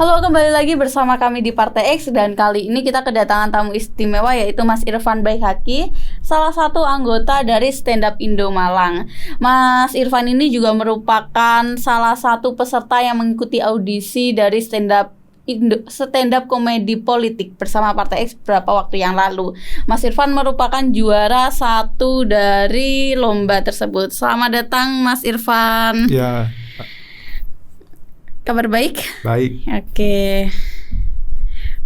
Halo, kembali lagi bersama kami di Partai X dan kali ini kita kedatangan tamu istimewa yaitu Mas Irfan Baihaqi, salah satu anggota dari Stand Up Indo Malang. Mas Irfan ini juga merupakan salah satu peserta yang mengikuti audisi dari Stand Up Komedi Politik bersama Partai X beberapa waktu yang lalu. Mas Irfan merupakan juara satu dari lomba tersebut. Selamat datang Mas Irfan. Ya. Kabar baik? Baik.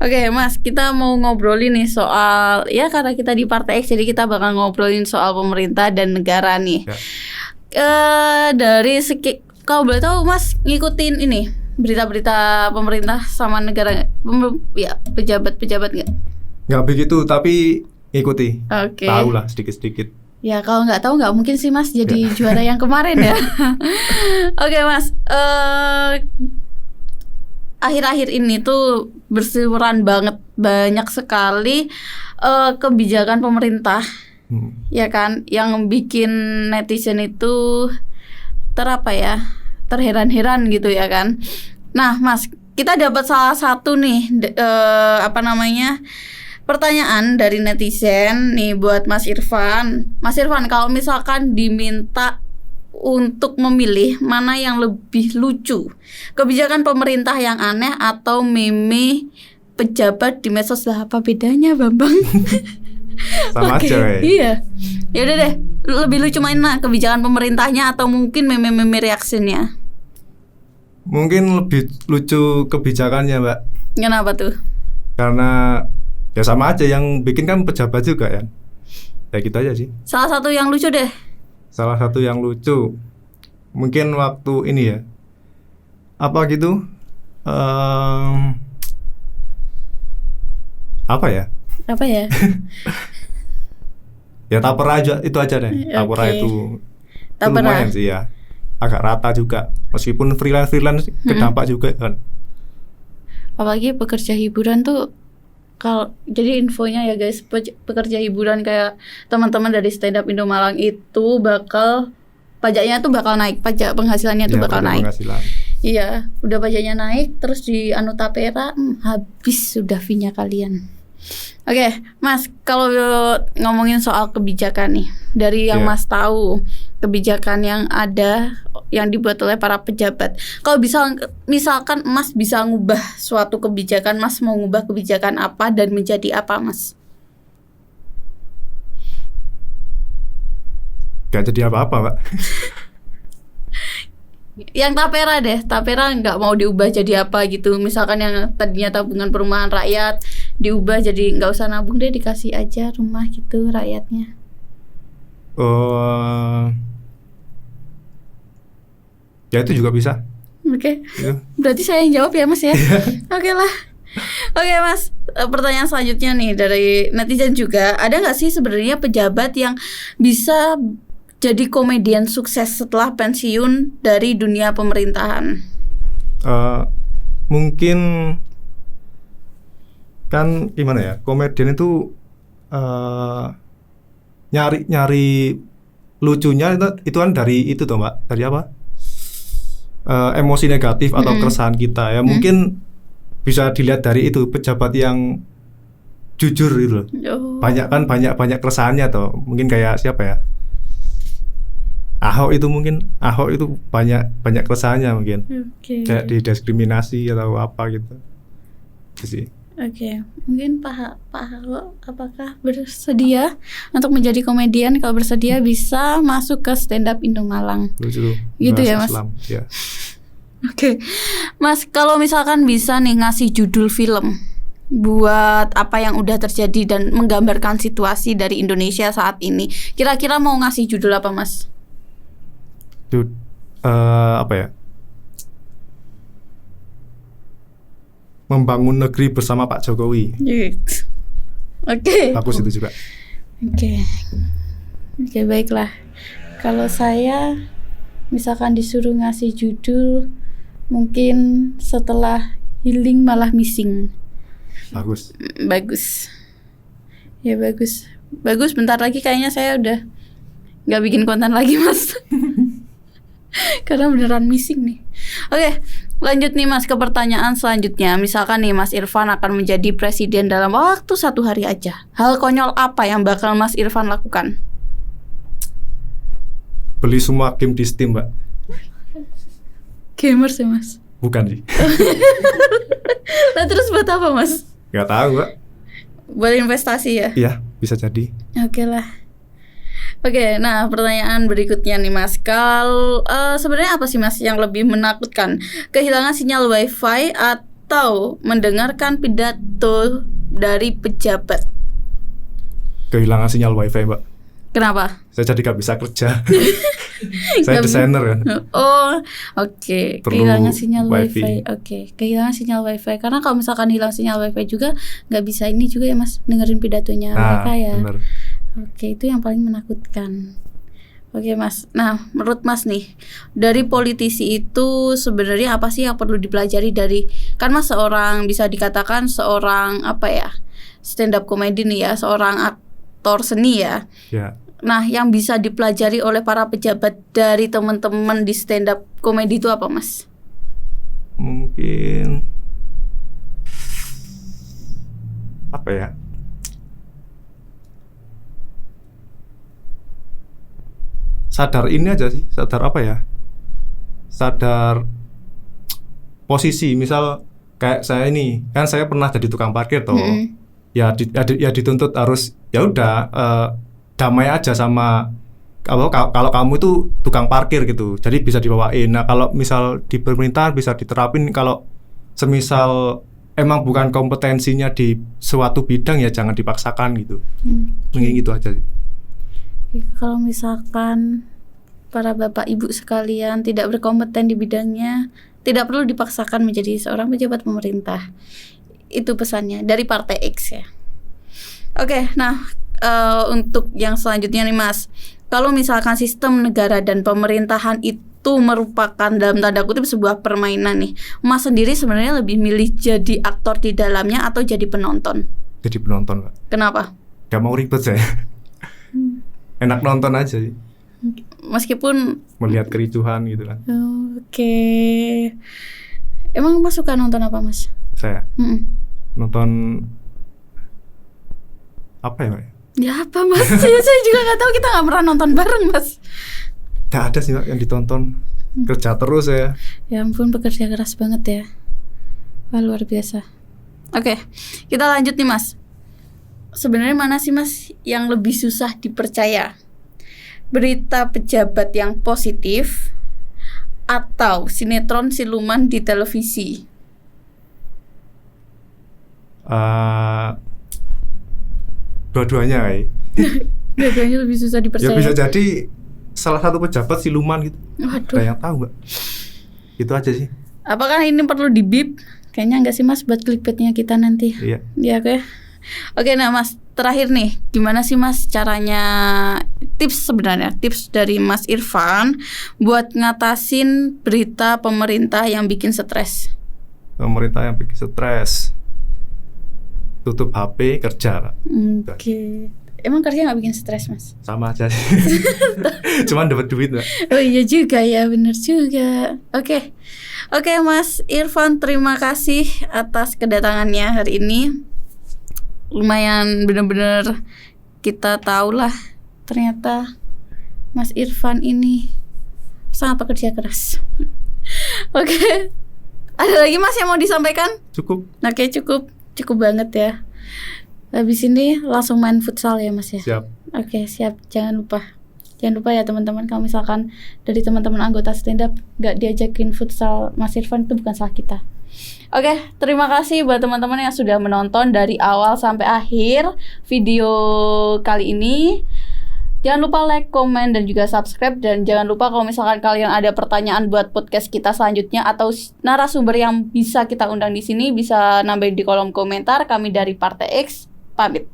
Oke Mas, kita mau ngobrolin nih soal, ya karena kita di Partai X, jadi kita bakal ngobrolin soal pemerintah dan negara nih. Ya. Kalau boleh tahu Mas ngikutin ini berita-berita pemerintah sama negara, ya pejabat-pejabat nggak? Nggak begitu, tapi ikuti. Oke. Tahu lah sedikit-sedikit. Ya kalau nggak tahu nggak mungkin sih Mas jadi juara yang kemarin ya. Oke Mas, akhir-akhir ini tuh berseliweran banyak sekali kebijakan pemerintah, ya kan, yang bikin netizen itu terheran-heran gitu ya kan. Nah Mas, kita dapat salah satu nih pertanyaan dari netizen nih buat Mas Irfan. Mas Irfan, kalau misalkan diminta untuk memilih mana yang lebih lucu, kebijakan pemerintah yang aneh atau meme pejabat di medsos, lah apa bedanya Bambang? Sama aja ya. Iya. Ya udah deh, lebih lucu mana kebijakan pemerintahnya atau mungkin meme-meme reaksinya? Mungkin lebih lucu kebijakannya, Mbak. Kenapa tuh? Karena ya sama aja, yang bikin kan pejabat juga ya. Ya gitu aja sih. Salah satu yang lucu deh. Salah satu yang lucu mungkin waktu ini ya, apa gitu, apa ya? Ya tapera aja, itu aja deh. Tapera itu lumayan sih ya, agak rata juga. Meskipun freelance kedampak juga kan. Apalagi pekerja hiburan tuh, kalau jadi infonya ya guys, pekerja hiburan kayak teman-teman dari Stand Up Indo Malang itu pajaknya tuh bakal naik, pajak penghasilannya tuh bakal naik. Iya, udah pajaknya naik, terus di anu tapera, habis sudah fee-nya kalian. Oke, Mas, kalau ngomongin soal kebijakan nih, dari yang Mas tahu, kebijakan yang ada yang dibuat oleh para pejabat. Kalau misalkan Mas bisa ngubah suatu kebijakan, Mas mau ngubah kebijakan apa dan menjadi apa, Mas? Gak jadi apa-apa, Mbak. Yang tapera nggak mau diubah jadi apa gitu. Misalkan yang tadinya tabungan perumahan rakyat diubah jadi nggak usah nabung deh, dikasih aja rumah gitu rakyatnya. Ya itu juga bisa. Oke. Berarti saya yang jawab ya Mas ya. Oke lah. Oke Mas, pertanyaan selanjutnya nih dari netizen juga, ada nggak sih sebenarnya pejabat yang bisa jadi komedian sukses setelah pensiun dari dunia pemerintahan? Mungkin kan gimana ya, komedian itu nyari lucunya itu kan dari itu toh Mbak, dari apa? Emosi negatif atau keresahan kita ya. Mungkin bisa dilihat dari itu, pejabat yang jujur gitu loh. Banyak keresahannya toh. Mungkin kayak siapa ya? Ahok itu banyak keresahannya mungkin. Kayak didiskriminasi atau apa gitu. Itu sih. Oke, mungkin Pak Ahok apakah bersedia untuk menjadi komedian? Kalau bersedia bisa masuk ke Stand Up Indo Malang. Lucu, gitu ya Mas. Islam, ya. Oke, Mas, kalau misalkan bisa nih ngasih judul film buat apa yang udah terjadi dan menggambarkan situasi dari Indonesia saat ini, kira-kira mau ngasih judul apa Mas? Apa ya? Membangun negeri bersama Pak Jokowi. Oke. Bagus itu juga. Oke, baiklah. Kalau saya misalkan disuruh ngasih judul, mungkin setelah healing malah missing. Bagus. Ya bagus. Bentar lagi kayaknya saya udah nggak bikin konten lagi Mas. Karena beneran missing nih. Oke, Lanjut nih Mas ke pertanyaan selanjutnya. Misalkan nih Mas Irfan akan menjadi presiden dalam waktu 1 hari aja. Hal konyol apa yang bakal Mas Irfan lakukan? Beli semua game di Steam, Mbak. Gamers ya Mas? Bukan sih. Nah terus buat apa Mas? Gak tahu, Mbak. Buat investasi ya? Iya, bisa jadi. Oke lah. Oke, nah pertanyaan berikutnya nih Mas. Kalau sebenarnya apa sih Mas yang lebih menakutkan? Kehilangan sinyal wifi atau mendengarkan pidato dari pejabat? Kehilangan sinyal wifi, Mbak. Kenapa? Saya jadi gak bisa kerja. Saya desainer kan. Oh, oke. Perlu Kehilangan sinyal wifi. wifi. Oke, kehilangan sinyal wifi. Karena kalau misalkan hilang sinyal wifi juga nggak bisa ini juga ya Mas, dengerin pidatonya mereka ya. Bener. Oke, itu yang paling menakutkan. Oke Mas, nah menurut Mas nih, dari politisi itu sebenarnya apa sih yang perlu dipelajari dari, kan Mas seorang, bisa dikatakan seorang apa ya, stand up comedy nih ya, seorang aktor seni ya. Ya. Nah yang bisa dipelajari oleh para pejabat dari teman-teman di stand up comedy itu apa Mas? Mungkin apa ya? Sadar ini aja sih, sadar apa ya? Sadar posisi, misal kayak saya ini, kan saya pernah jadi tukang parkir toh. Ya, ya dituntut harus ya udah damai aja sama kalau kamu itu tukang parkir gitu. Jadi bisa dibawain. Nah, kalau misal di pemerintahan bisa diterapin, kalau semisal emang bukan kompetensinya di suatu bidang ya jangan dipaksakan gitu. Mungkin gitu aja sih. Kalau misalkan para bapak ibu sekalian tidak berkompeten di bidangnya, tidak perlu dipaksakan menjadi seorang pejabat pemerintah. Itu pesannya dari Partai X ya. Oke, nah untuk yang selanjutnya nih Mas, kalau misalkan sistem negara dan pemerintahan itu merupakan dalam tanda kutip sebuah permainan nih, Mas sendiri sebenarnya lebih milih jadi aktor di dalamnya atau jadi penonton? Jadi penonton, Pak. Kenapa? Gak mau ribet saya. Enak nonton aja sih. Meskipun melihat kericuhan gitu kan. Oke. Emang Mas suka nonton apa Mas? Saya nonton apa ya, Pak? Ya apa Mas? Saya juga nggak tahu, kita nggak pernah nonton bareng Mas. Gak ada sih, Pak, yang ditonton. Kerja terus ya. Ya ampun, bekerja keras banget ya. Wah, luar biasa. Oke, kita lanjut nih Mas. Sebenarnya mana sih Mas yang lebih susah dipercaya? Berita pejabat yang positif atau sinetron siluman di televisi? Dua-duanya kayak. Dua-duanya lebih susah dipercaya. Ya bisa jadi salah satu pejabat siluman gitu. Waduh. Ada yang tahu nggak? Itu aja sih. Apakah ini perlu dibip? Kayaknya enggak sih Mas, buat clickbaitnya kita nanti. Iya. Iya oke. Oke, nah Mas, terakhir nih, gimana sih Mas caranya, tips sebenarnya, tips dari Mas Irfan buat ngatasin berita pemerintah yang bikin stres? Pemerintah yang bikin stres, tutup HP, kerja, Pak. Oke. Emang kerja nggak bikin stres Mas? Sama aja sih. Cuman dapat duit, Pak. Oh iya juga ya, bener juga. Oke Mas Irfan, terima kasih atas kedatangannya hari ini. Lumayan bener-bener kita tahu lah, ternyata Mas Irfan ini sangat pekerja keras. Oke. Ada lagi Mas yang mau disampaikan? Cukup. Oke, cukup banget ya. Habis ini langsung main futsal ya Mas ya. Siap. Oke, siap. Jangan lupa ya teman-teman, kalau misalkan dari teman-teman anggota stand up gak diajakin futsal Mas Irfan, itu bukan salah kita. Oke, terima kasih buat teman-teman yang sudah menonton dari awal sampai akhir video kali ini. Jangan lupa like, komen, dan juga subscribe. Dan jangan lupa kalau misalkan kalian ada pertanyaan buat podcast kita selanjutnya atau narasumber yang bisa kita undang di sini, bisa nambahin di kolom komentar. Kami dari Partai X pamit.